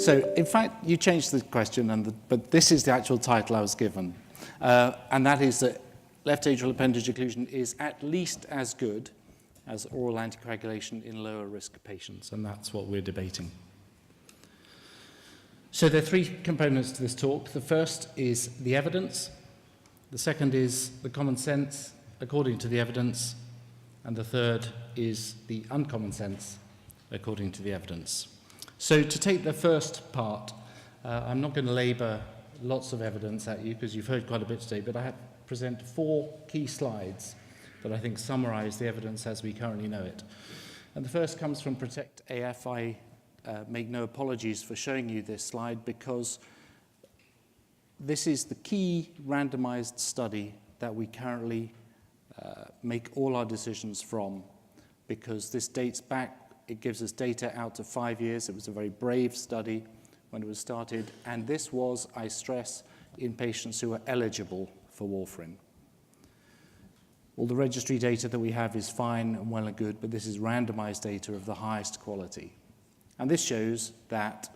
So, in fact, you changed the question, but this is the actual title I was given. And that is that left atrial appendage occlusion is at least as good as oral anticoagulation in lower risk patients, and that's what we're debating. So there are three components to this talk. The first is the evidence, the second is the common sense according to the evidence, and the third is the uncommon sense according to the evidence. So to take the first part, I'm not going to labour lots of evidence at you because you've heard quite a bit today, but I present 4 key slides that I think summarise the evidence as we currently know it. And the first comes from Protect AF. I make no apologies for showing you this slide because this is the key randomised study that we currently make all our decisions from, because this dates back, it gives us data out to 5 years. It was a very brave study when it was started, and this was, I stress, in patients who are eligible for warfarin. All the registry data that we have is fine and well and good, but this is randomized data of the highest quality. And this shows that,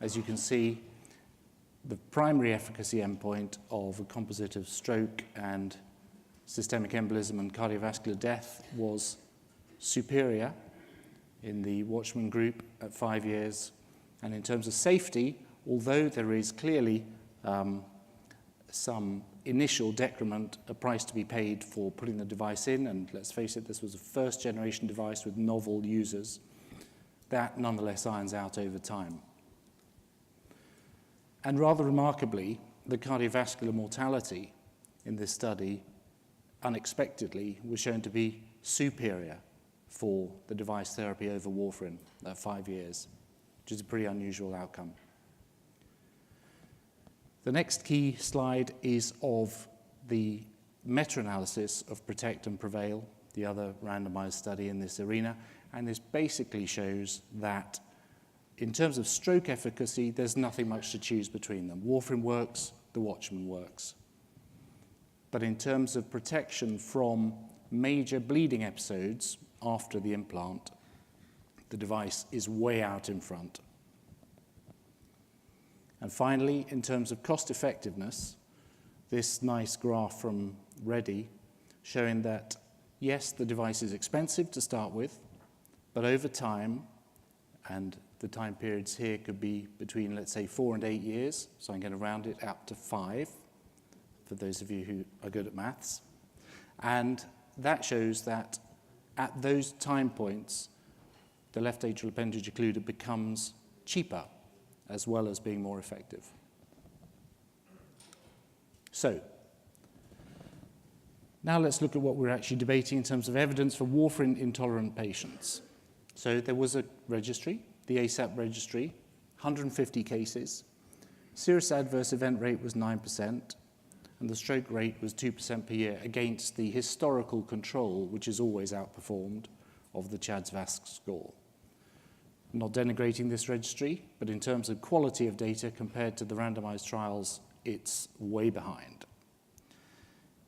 as you can see, the primary efficacy endpoint of a composite of stroke and systemic embolism and cardiovascular death was superior in the Watchman group at 5 years. And in terms of safety, although there is clearly some initial decrement, a price to be paid for putting the device in, and let's face it, this was a first-generation device with novel users, that nonetheless irons out over time. And rather remarkably, the cardiovascular mortality in this study, unexpectedly, was shown to be superior for the device therapy over warfarin at 5 years, which is a pretty unusual outcome. The next key slide is of the meta-analysis of Protect and Prevail, the other randomized study in this arena, and this basically shows that in terms of stroke efficacy, there's nothing much to choose between them. Warfarin works, the Watchman works. But in terms of protection from major bleeding episodes after the implant, the device is way out in front. And finally, in terms of cost effectiveness, this nice graph from Reddy showing that, yes, the device is expensive to start with, but over time, and the time periods here could be between, let's say, 4 and 8 years, so I'm going to round it up to 5, for those of you who are good at maths. And that shows that at those time points, the left atrial appendage occluder becomes cheaper, as well as being more effective. So, now let's look at what we're actually debating in terms of evidence for warfarin-intolerant patients. So there was a registry, the ASAP registry, 150 cases. Serious adverse event rate was 9%, and the stroke rate was 2% per year against the historical control, which is always outperformed, of the CHADS-VASC score. I'm not denigrating this registry, but in terms of quality of data compared to the randomized trials, it's way behind.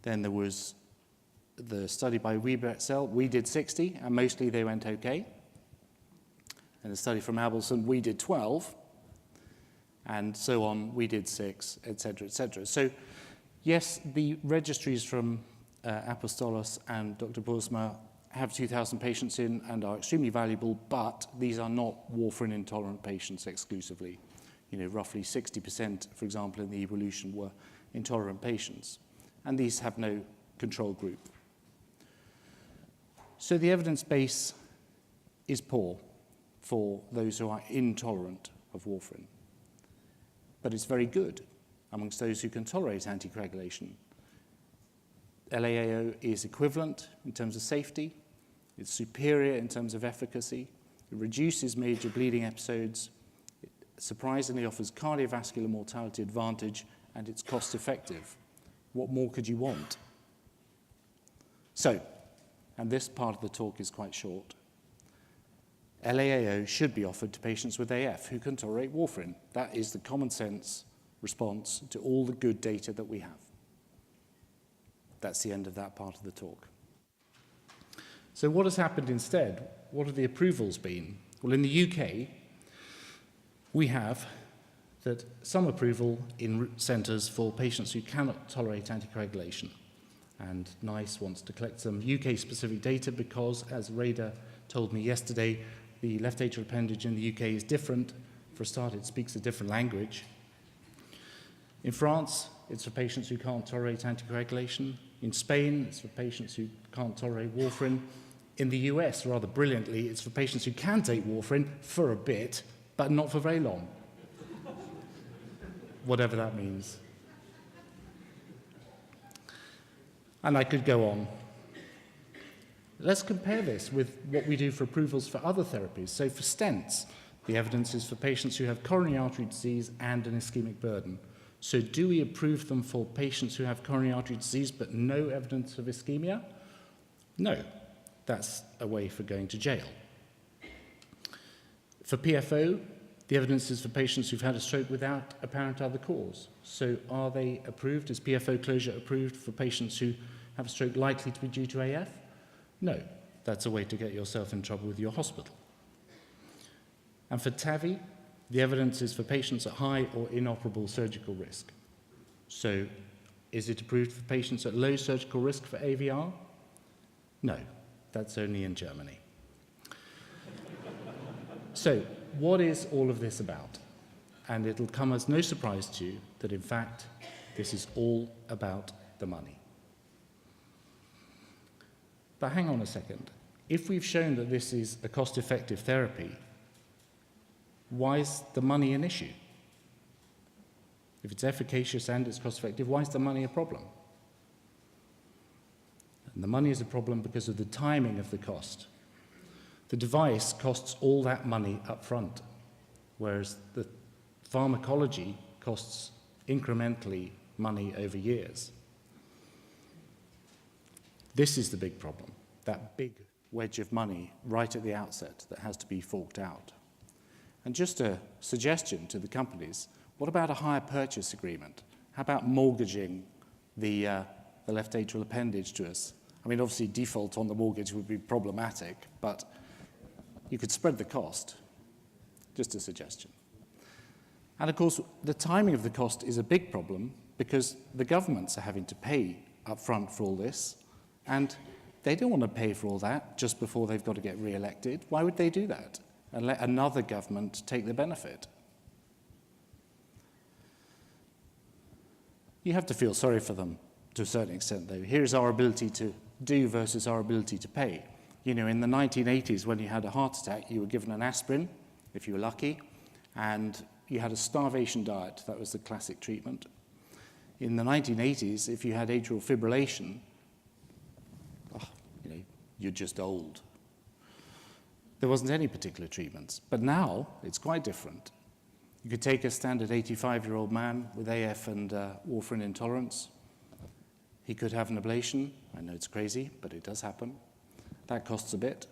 Then there was the study by Weber et al. We did 60, and mostly they went okay. And the study from Abelson, we did 12, and so on, we did 6, et cetera, et cetera. So, yes, the registries from Apostolos and Dr. Boersma have 2,000 patients in and are extremely valuable, but these are not warfarin-intolerant patients exclusively. You know, roughly 60%, for example, in the evolution were intolerant patients, and these have no control group. So the evidence base is poor for those who are intolerant of warfarin, but it's very good amongst those who can tolerate anticoagulation. LAAO is equivalent in terms of safety, it's superior in terms of efficacy, it reduces major bleeding episodes, it surprisingly offers cardiovascular mortality advantage, and it's cost effective. What more could you want? So, and this part of the talk is quite short, LAAO should be offered to patients with AF who can tolerate warfarin. That is the common sense response to all the good data that we have. That's the end of that part of the talk. So what has happened instead? What have the approvals been? Well, in the UK, we have that some approval in centres for patients who cannot tolerate anticoagulation. And NICE wants to collect some UK-specific data because, as Rada told me yesterday, the left atrial appendage in the UK is different. For a start, it speaks a different language. In France, it's for patients who can't tolerate anticoagulation. In Spain, it's for patients who can't tolerate warfarin. In the US, rather brilliantly, it's for patients who can take warfarin for a bit, but not for very long. Whatever that means. And I could go on. Let's compare this with what we do for approvals for other therapies. So for stents, the evidence is for patients who have coronary artery disease and an ischemic burden. So do we approve them for patients who have coronary artery disease but no evidence of ischemia? No. That's a way for going to jail. For PFO, the evidence is for patients who've had a stroke without apparent other cause. So are they approved? Is PFO closure approved for patients who have a stroke likely to be due to AF? No. That's a way to get yourself in trouble with your hospital. And for TAVI, the evidence is for patients at high or inoperable surgical risk. So is it approved for patients at low surgical risk for AVR? No. That's only in Germany. So what is all of this about? And it'll come as no surprise to you that, in fact, this is all about the money. But hang on a second. If we've shown that this is a cost-effective therapy, why is the money an issue? If it's efficacious and it's cost-effective, why is the money a problem? And the money is a problem because of the timing of the cost. The device costs all that money up front, whereas the pharmacology costs incrementally money over years. This is the big problem, that big wedge of money right at the outset that has to be forked out. And just a suggestion to the companies, what about a hire purchase agreement? How about mortgaging the left atrial appendage to us? I mean, obviously, default on the mortgage would be problematic, but you could spread the cost. Just a suggestion. And of course, the timing of the cost is a big problem because the governments are having to pay up front for all this, and they don't want to pay for all that just before they've got to get re-elected. Why would they do that and let another government take the benefit? You have to feel sorry for them to a certain extent, though. Here's our ability to do versus our ability to pay. You know, in the 1980s, when you had a heart attack, you were given an aspirin, if you were lucky, and you had a starvation diet. That was the classic treatment. In the 1980s, if you had atrial fibrillation, you're just old. There wasn't any particular treatments. But now, it's quite different. You could take a standard 85-year-old man with AF and warfarin intolerance. He could have an ablation. I know it's crazy, but it does happen. That costs a bit.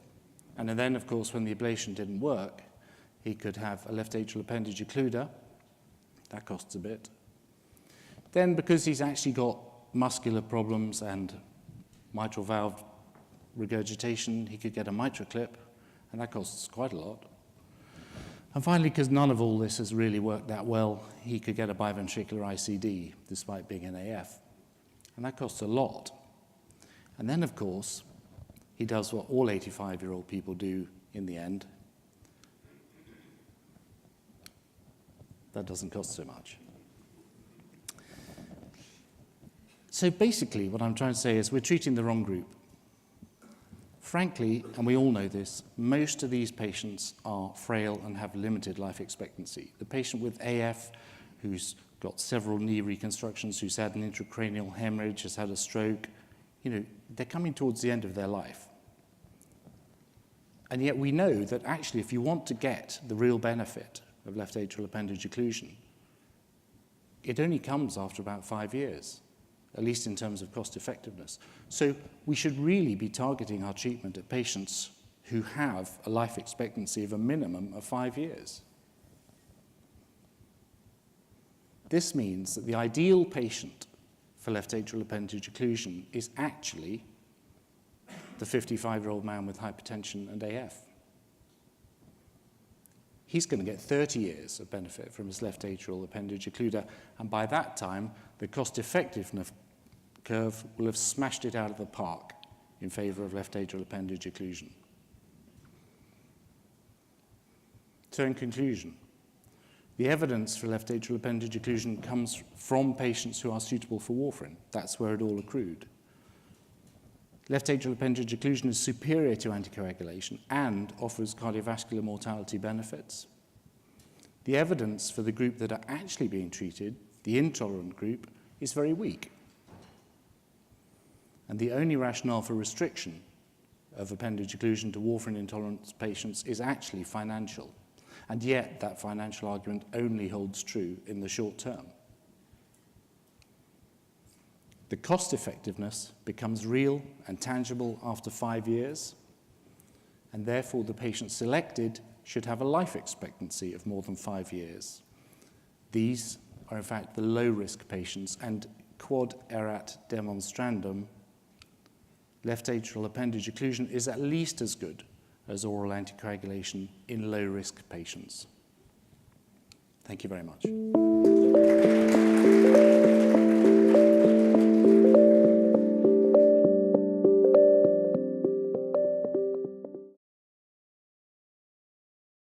And then, of course, when the ablation didn't work, he could have a left atrial appendage occluder. That costs a bit. Then, because he's actually got muscular problems and mitral valve regurgitation, he could get a mitral clip, and that costs quite a lot. And finally, because none of all this has really worked that well, he could get a biventricular ICD, despite being an AF. And that costs a lot. And then, of course, he does what all 85-year-old people do in the end. That doesn't cost so much. So basically, what I'm trying to say is we're treating the wrong group. Frankly, and we all know this, most of these patients are frail and have limited life expectancy. The patient with AF who's got several knee reconstructions, who's had an intracranial hemorrhage, has had a stroke, they're coming towards the end of their life. And yet we know that actually if you want to get the real benefit of left atrial appendage occlusion, it only comes after about 5 years, at least in terms of cost effectiveness. So we should really be targeting our treatment at patients who have a life expectancy of a minimum of 5 years. This means that the ideal patient for left atrial appendage occlusion is actually the 55-year-old man with hypertension and AF. he's going to get 30 years of benefit from his left atrial appendage occluder, and by that time, the cost-effectiveness curve will have smashed it out of the park in favor of left atrial appendage occlusion. So in conclusion, the evidence for left atrial appendage occlusion comes from patients who are suitable for warfarin. That's where it all accrued. Left atrial appendage occlusion is superior to anticoagulation and offers cardiovascular mortality benefits. The evidence for the group that are actually being treated, the intolerant group, is very weak. And the only rationale for restriction of appendage occlusion to warfarin-intolerant patients is actually financial. And yet, that financial argument only holds true in the short term. The cost effectiveness becomes real and tangible after 5 years, and therefore the patients selected should have a life expectancy of more than 5 years. These are in fact the low-risk patients, and quod erat demonstrandum, left atrial appendage occlusion is at least as good as oral anticoagulation in low-risk patients. Thank you very much.